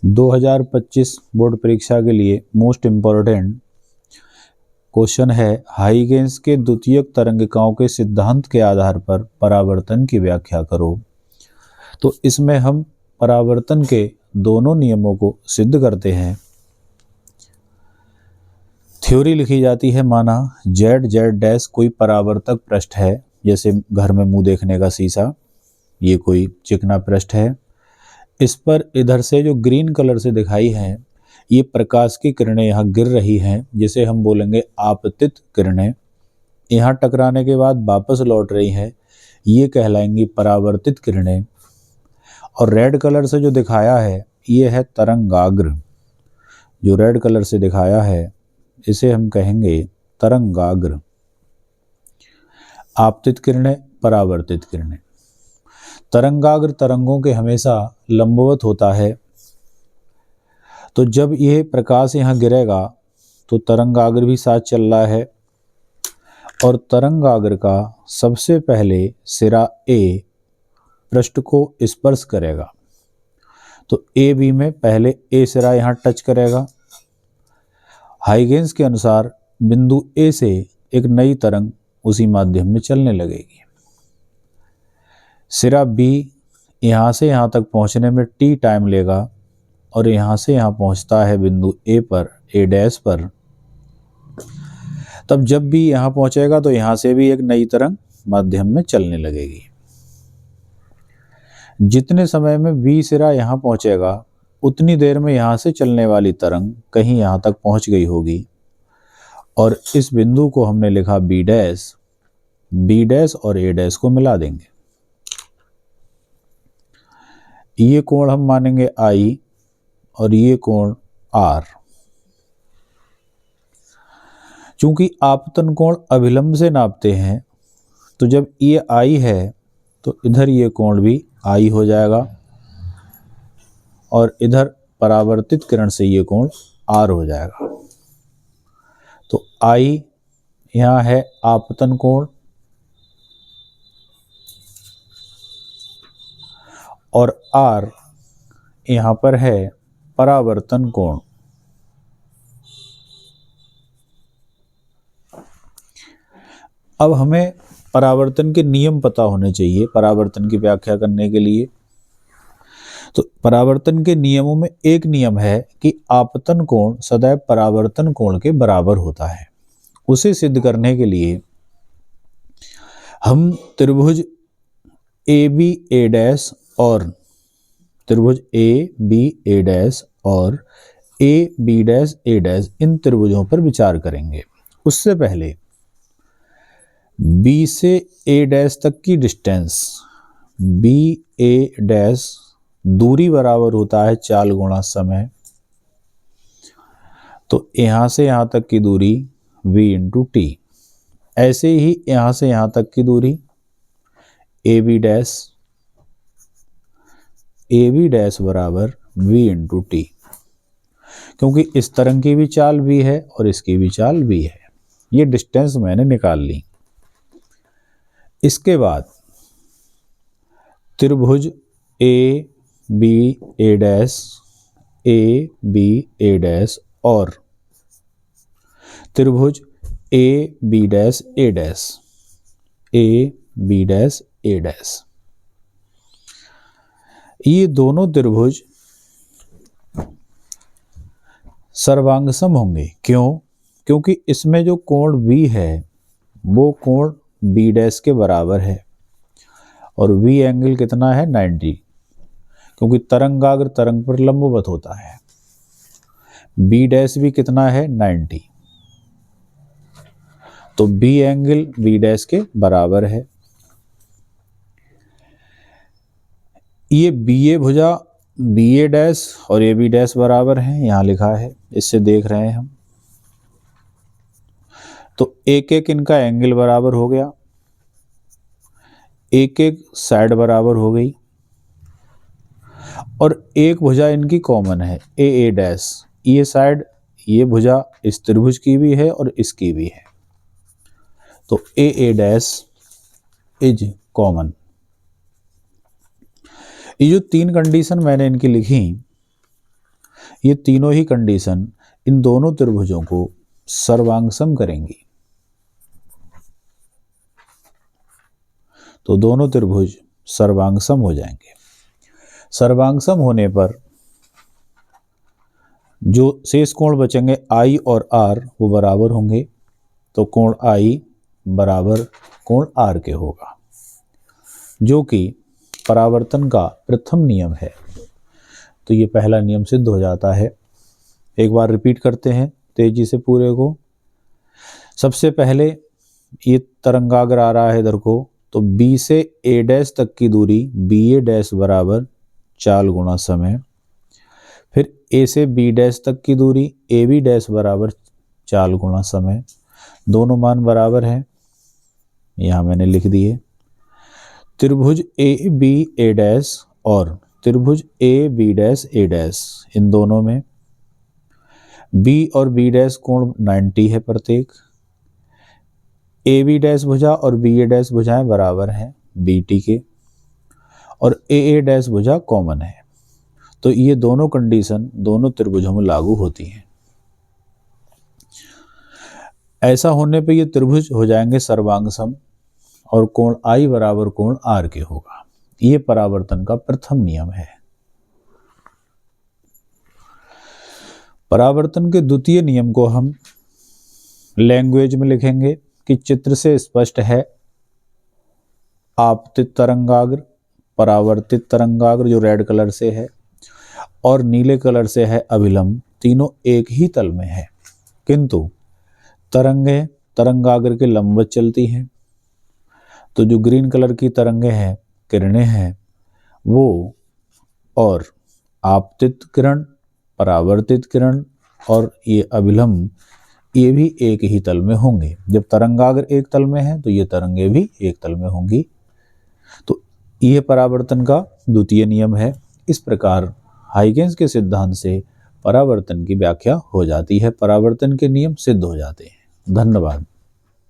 2025 board परीक्षा के लिए मोस्ट इम्पॉर्टेंट क्वेश्चन है, हाइगेंस के द्वितीयक तरंगिकाओं के सिद्धांत के आधार पर परावर्तन की व्याख्या करो। तो इसमें हम परावर्तन के दोनों नियमों को सिद्ध करते हैं। थ्योरी लिखी जाती है, माना जेड जेड डैश कोई परावर्तक पृष्ठ है, जैसे घर में मुंह देखने का शीशा, ये कोई चिकना पृष्ठ है। इस पर इधर से जो ग्रीन कलर से दिखाई है, ये प्रकाश की किरणें यहाँ गिर रही हैं, जिसे हम बोलेंगे आपतित किरणें। यहाँ टकराने के बाद वापस लौट रही हैं, ये कहलाएंगी परावर्तित किरणें। और रेड कलर से जो दिखाया है, ये है तरंगाग्र। जो रेड कलर से दिखाया है, इसे हम कहेंगे तरंगाग्र। आपतित किरणें, परावर्तित किरणें। तरंगाग्र तरंगों के हमेशा लंबवत होता है, तो जब यह प्रकाश यहाँ गिरेगा तो तरंगाग्र भी साथ चल रहा है, और तरंगाग्र का सबसे पहले सिरा ए पृष्ठ को स्पर्श करेगा। तो ए बी में पहले ए सिरा यहाँ टच करेगा। हाइगेंस के अनुसार बिंदु ए से एक नई तरंग उसी माध्यम में चलने लगेगी। सिरा बी यहाँ से यहाँ तक पहुँचने में टी टाइम लेगा, और यहाँ से यहाँ पहुँचता है बिंदु ए पर, ए डैश पर। तब जब भी यहाँ पहुँचेगा तो यहाँ से भी एक नई तरंग माध्यम में चलने लगेगी। जितने समय में बी सिरा यहाँ पहुँचेगा, उतनी देर में यहाँ से चलने वाली तरंग कहीं यहाँ तक पहुँच गई होगी, और इस बिंदु को हमने लिखा बी डैश। बी डैश और ए डैश को मिला देंगे। ये कोण हम मानेंगे आई, और ये कोण आर। चूंकि आपतन कोण अभिलंब से नापते हैं, तो जब ये आई है तो इधर ये कोण भी आई हो जाएगा, और इधर परावर्तित किरण से ये कोण आर हो जाएगा। तो आई यहाँ है आपतन कोण, और आर यहाँ पर है परावर्तन कोण। अब हमें परावर्तन के नियम पता होने चाहिए परावर्तन की व्याख्या करने के लिए। तो परावर्तन के नियमों में एक नियम है कि आपतन कोण सदैव परावर्तन कोण के बराबर होता है। उसे सिद्ध करने के लिए हम त्रिभुज ए बी ए डैश और त्रिभुज ए बी ए डैश और A B dash A dash, इन त्रिभुजों पर विचार करेंगे। उससे पहले बी से ए डैश तक की डिस्टेंस, बी ए डैश दूरी बराबर होता है चाल गुणा समय। तो यहाँ से यहाँ तक की दूरी v इंटू टी। ऐसे ही यहाँ से यहाँ तक की दूरी ए बी डैश बराबर v इंटू टी, क्योंकि इस तरंग की भी चाल v है और इसकी भी चाल v है। ये डिस्टेंस मैंने निकाल ली। इसके बाद त्रिभुज ए बी ए डैश और त्रिभुज A B dash A dash, ये दोनों त्रिभुज सर्वांगसम होंगे। क्यों? क्योंकि इसमें जो कोण v है वो कोण b डैश के बराबर है, और v एंगल कितना है 90, क्योंकि तरंगाग्र तरंग पर लंबवत होता है। b डैश भी कितना है 90, तो b एंगल v डैश के बराबर है। ये BA भुजा BA डैश और AB डैश बराबर है, यहाँ लिखा है, इससे देख रहे हैं हम। तो एक एक इनका एंगल बराबर हो गया, एक एक साइड बराबर हो गई, और एक भुजा इनकी कॉमन है AA डैश। ये साइड, ये भुजा इस त्रिभुज की भी है और इसकी भी है, तो AA डैश इज कॉमन। ये जो तीन कंडीशन मैंने इनकी लिखी, ये तीनों ही कंडीशन इन दोनों त्रिभुजों को सर्वांगसम करेंगी। तो दोनों त्रिभुज सर्वांगसम हो जाएंगे। सर्वांगसम होने पर जो शेष कोण बचेंगे I और R वो बराबर होंगे, तो कोण I बराबर कोण R के होगा, जो कि परावर्तन का प्रथम नियम है। तो ये पहला नियम सिद्ध हो जाता है। एक बार रिपीट करते हैं तेजी से पूरे को। सबसे पहले ये तरंगाग्र आ रहा है इधर को, तो B से A डैश तक की दूरी BA डैश बराबर चाल गुणा समय। फिर A से B डैश तक की दूरी AB डैश बराबर चाल गुणा समय। दोनों मान बराबर हैं, यहाँ मैंने लिख दिए। त्रिभुज AB डैश और त्रिभुज AB डैश A डैश, इन दोनों में B और B डैश कोण 90 है प्रत्येक। AB डैश भुजा और BA डैश भुजाएं बराबर हैं BT के, और AA डैश भुजा कॉमन है। तो ये दोनों कंडीशन दोनों त्रिभुजों में लागू होती हैं। ऐसा होने पे ये त्रिभुज हो जाएंगे सर्वांगसम और कोण I बराबर कोण R के होगा। ये परावर्तन का प्रथम नियम है। परावर्तन के द्वितीय नियम को हम लैंग्वेज में लिखेंगे कि चित्र से स्पष्ट है आपतित तरंगाग्र, परावर्तित तरंगाग्र जो रेड कलर से है, और नीले कलर से है अभिलंब, तीनों एक ही तल में है, किंतु तरंगें तरंगाग्र के लंबवत चलती हैं। तो जो ग्रीन कलर की तरंगें हैं, किरणें हैं, वो और आपतित किरण, परावर्तित किरण और ये अभिलंब, ये भी एक ही तल में होंगे। जब तरंगाग्र एक तल में है तो ये तरंगें भी एक तल में होंगी। तो ये परावर्तन का द्वितीय नियम है। इस प्रकार हाइगेंस के सिद्धांत से परावर्तन की व्याख्या हो जाती है, परावर्तन के नियम सिद्ध हो जाते हैं। धन्यवाद।